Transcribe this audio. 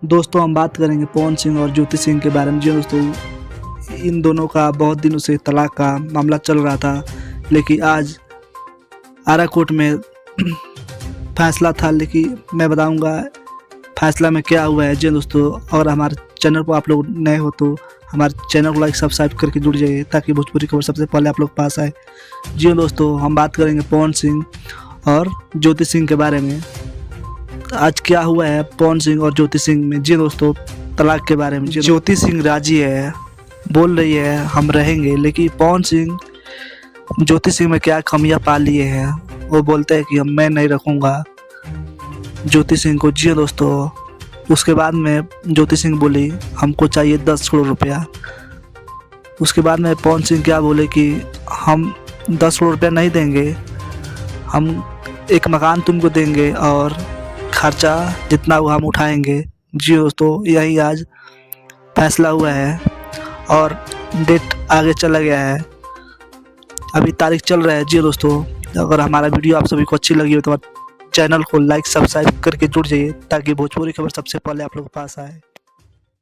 दोस्तों हम बात करेंगे पवन सिंह और ज्योति सिंह के बारे में। जी दोस्तों, इन दोनों का बहुत दिनों से तलाक का मामला चल रहा था, लेकिन आज आरा कोर्ट में फैसला था। लेकिन मैं बताऊंगा फैसला में क्या हुआ है। जी दोस्तों, अगर हमारे चैनल पर आप लोग नए हो तो हमारे चैनल को लाइक सब्सक्राइब करके जुड़ जाइए, ताकि भोजपुरी खबर सबसे पहले आप लोग पास आए। जी दोस्तों, हम बात करेंगे पवन सिंह और ज्योति सिंह के बारे में। आज क्या हुआ है पवन सिंह और ज्योति सिंह में। जी दोस्तों, तलाक के बारे में। ज्योति सिंह राजी है, बोल रही है हम रहेंगे, लेकिन पवन सिंह ज्योति सिंह में क्या कमियां पा लिए हैं, वो बोलते हैं कि मैं नहीं रखूँगा ज्योति सिंह को। जी दोस्तों, उसके बाद में ज्योति सिंह बोली हमको चाहिए 10 करोड़ रुपया। उसके बाद में पवन सिंह क्या बोले कि हम 10 करोड़ रुपया नहीं देंगे, हम एक मकान तुमको देंगे और खर्चा जितना हुआ हम उठाएंगे। जी दोस्तों, यही आज फैसला हुआ है और डेट आगे चला गया है, अभी तारीख चल रहा है। जी दोस्तों, अगर हमारा वीडियो आप सभी को अच्छी लगी हो तो चैनल को लाइक सब्सक्राइब करके जुड़ जाइए, ताकि भोजपुरी खबर सबसे पहले आप लोग के पास आए।